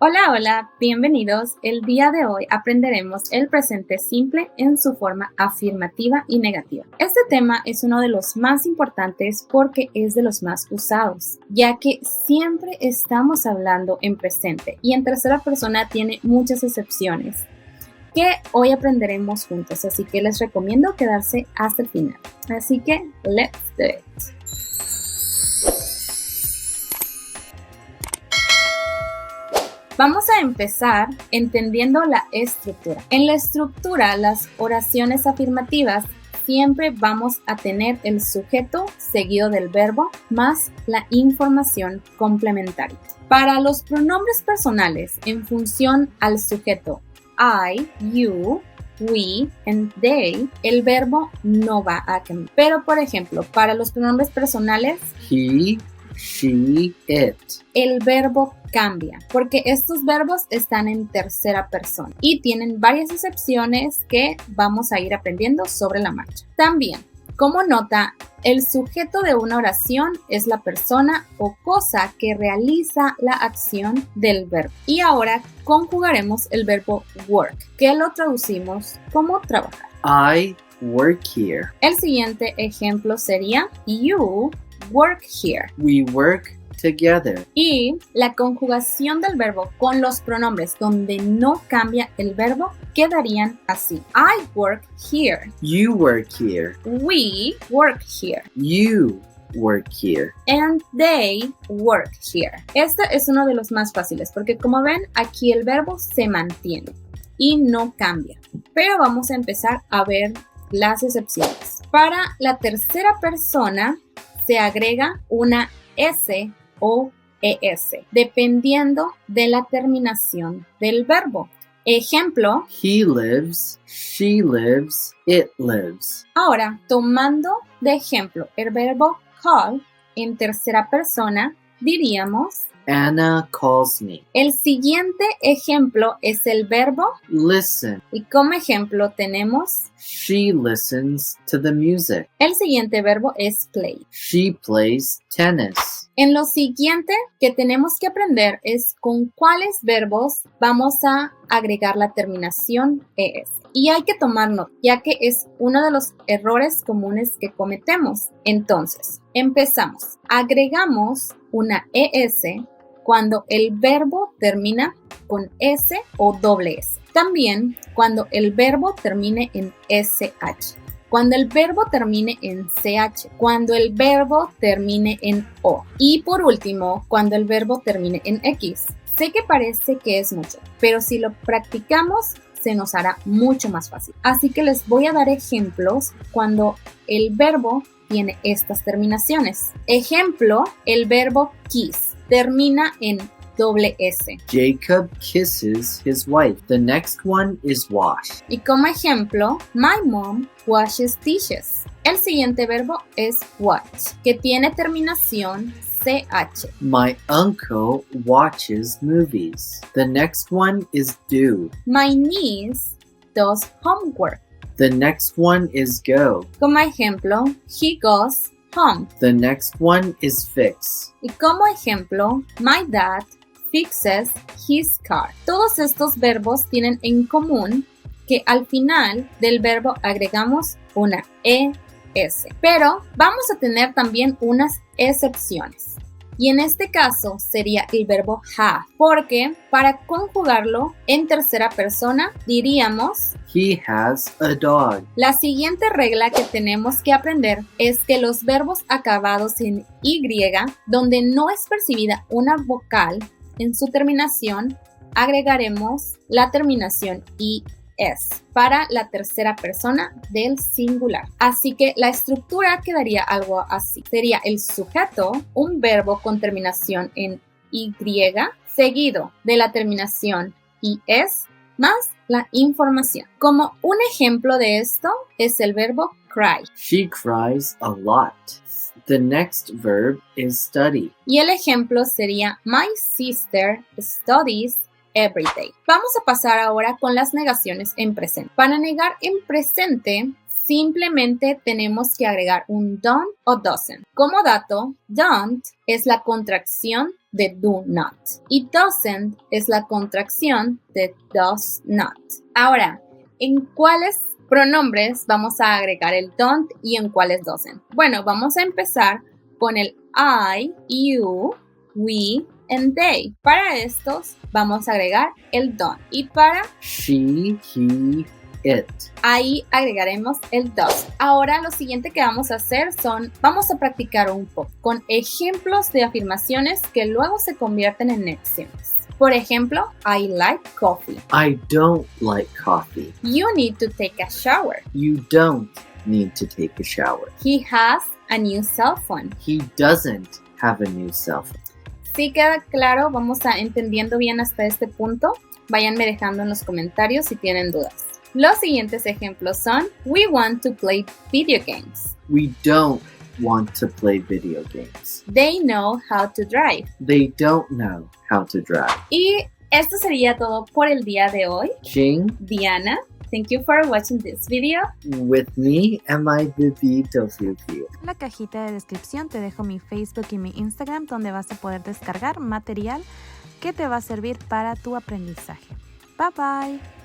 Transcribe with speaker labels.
Speaker 1: Hola, hola, bienvenidos. El día de hoy aprenderemos el presente simple en su forma afirmativa y negativa. Este tema es uno de los más importantes porque es de los más usados, ya que siempre estamos hablando en presente y en tercera persona tiene muchas excepciones que hoy aprenderemos juntos, así que les recomiendo quedarse hasta el final. Así que, let's do it. Vamos a empezar entendiendo la estructura. En la estructura, las oraciones afirmativas siempre vamos a tener el sujeto seguido del verbo más la información complementaria. Para los pronombres personales en función al sujeto I, you, we and they, el verbo no va a cambiar. Pero, por ejemplo, para los pronombres personales,
Speaker 2: he, she, it.
Speaker 1: El verbo cambia, porque estos verbos están en tercera persona y tienen varias excepciones que vamos a ir aprendiendo sobre la marcha. También, como nota, el sujeto de una oración es la persona o cosa que realiza la acción del verbo. Y ahora conjugaremos el verbo work, que lo traducimos como trabajar.
Speaker 2: I work here.
Speaker 1: El siguiente ejemplo sería you work here.
Speaker 2: We work together.
Speaker 1: Y la conjugación del verbo con los pronombres donde no cambia el verbo quedarían así. I work here.
Speaker 2: You work here.
Speaker 1: We work here.
Speaker 2: You work here.
Speaker 1: And they work here. Este es uno de los más fáciles porque como ven aquí el verbo se mantiene y no cambia. Pero vamos a empezar a ver las excepciones. Para la tercera persona se agrega una S o ES, dependiendo de la terminación del verbo. Ejemplo,
Speaker 2: he lives, she lives, it lives.
Speaker 1: Ahora, tomando de ejemplo el verbo call en tercera persona, diríamos
Speaker 2: Anna calls me.
Speaker 1: El siguiente ejemplo es el verbo
Speaker 2: listen.
Speaker 1: Y como ejemplo tenemos
Speaker 2: she listens to the music.
Speaker 1: El siguiente verbo es play.
Speaker 2: She plays tennis.
Speaker 1: En lo siguiente que tenemos que aprender es con cuáles verbos vamos a agregar la terminación ES. Y hay que tomar nota, ya que es uno de los errores comunes que cometemos. Entonces, empezamos. Agregamos una ES cuando el verbo termina con S o doble S. También cuando el verbo termine en SH. Cuando el verbo termine en CH, cuando el verbo termine en O. Y por último, cuando el verbo termine en X. Sé que parece que es mucho, pero si lo practicamos, se nos hará mucho más fácil. Así que les voy a dar ejemplos cuando el verbo tiene estas terminaciones. Ejemplo, el verbo kiss termina en doble S.
Speaker 2: Jacob kisses his wife. The next one is wash.
Speaker 1: Y como ejemplo, my mom washes dishes. El siguiente verbo es watch, que tiene terminación CH.
Speaker 2: My uncle watches movies. The next one is do.
Speaker 1: My niece does homework.
Speaker 2: The next one is go.
Speaker 1: Como ejemplo, he goes home.
Speaker 2: The next one is fix.
Speaker 1: Y como ejemplo, my dad fixes his car. Todos estos verbos tienen en común que al final del verbo agregamos una ES. Pero vamos a tener también unas excepciones. Y en este caso sería el verbo have, porque para conjugarlo en tercera persona diríamos
Speaker 2: he has a dog.
Speaker 1: La siguiente regla que tenemos que aprender es que los verbos acabados en Y, donde no es percibida una vocal en su terminación, agregaremos la terminación IS para la tercera persona del singular. Así que la estructura quedaría algo así. Sería el sujeto, un verbo con terminación en Y, seguido de la terminación IS, más la información. Como un ejemplo de esto es el verbo cry.
Speaker 2: She cries a lot. The next verb is study.
Speaker 1: Y el ejemplo sería my sister studies every day. Vamos a pasar ahora con las negaciones en presente. Para negar en presente, simplemente tenemos que agregar un don't o doesn't. Como dato, don't es la contracción de do not. Y doesn't es la contracción de does not. Ahora, ¿en cuáles pronombres vamos a agregar el don't y en cuáles doesn't? Bueno, vamos a empezar con el I, you, we, and they. Para estos vamos a agregar el don't. Y para
Speaker 2: she, he, it.
Speaker 1: ahí agregaremos el does. Ahora lo siguiente que vamos a hacer vamos a practicar un poco con ejemplos de afirmaciones que luego se convierten en acciones. Por ejemplo, I like coffee.
Speaker 2: I don't like coffee.
Speaker 1: You need to take a shower.
Speaker 2: You don't need to take a shower.
Speaker 1: He has a new cell phone.
Speaker 2: He doesn't have a new cell phone.
Speaker 1: ¿Sí queda claro? Vamos entendiendo bien hasta este punto. Váyanme dejando en los comentarios si tienen dudas. Los siguientes ejemplos son: we want to play video games.
Speaker 2: We don't want to play video games.
Speaker 1: They know how to drive.
Speaker 2: They don't know how to drive.
Speaker 1: Y esto sería todo por el día de hoy.
Speaker 2: Jing,
Speaker 1: Diana, thank you for watching this video.
Speaker 2: with me and my baby Tofuku.
Speaker 3: En la cajita de descripción te dejo mi Facebook y mi Instagram, donde vas a poder descargar material que te va a servir para tu aprendizaje. Bye bye.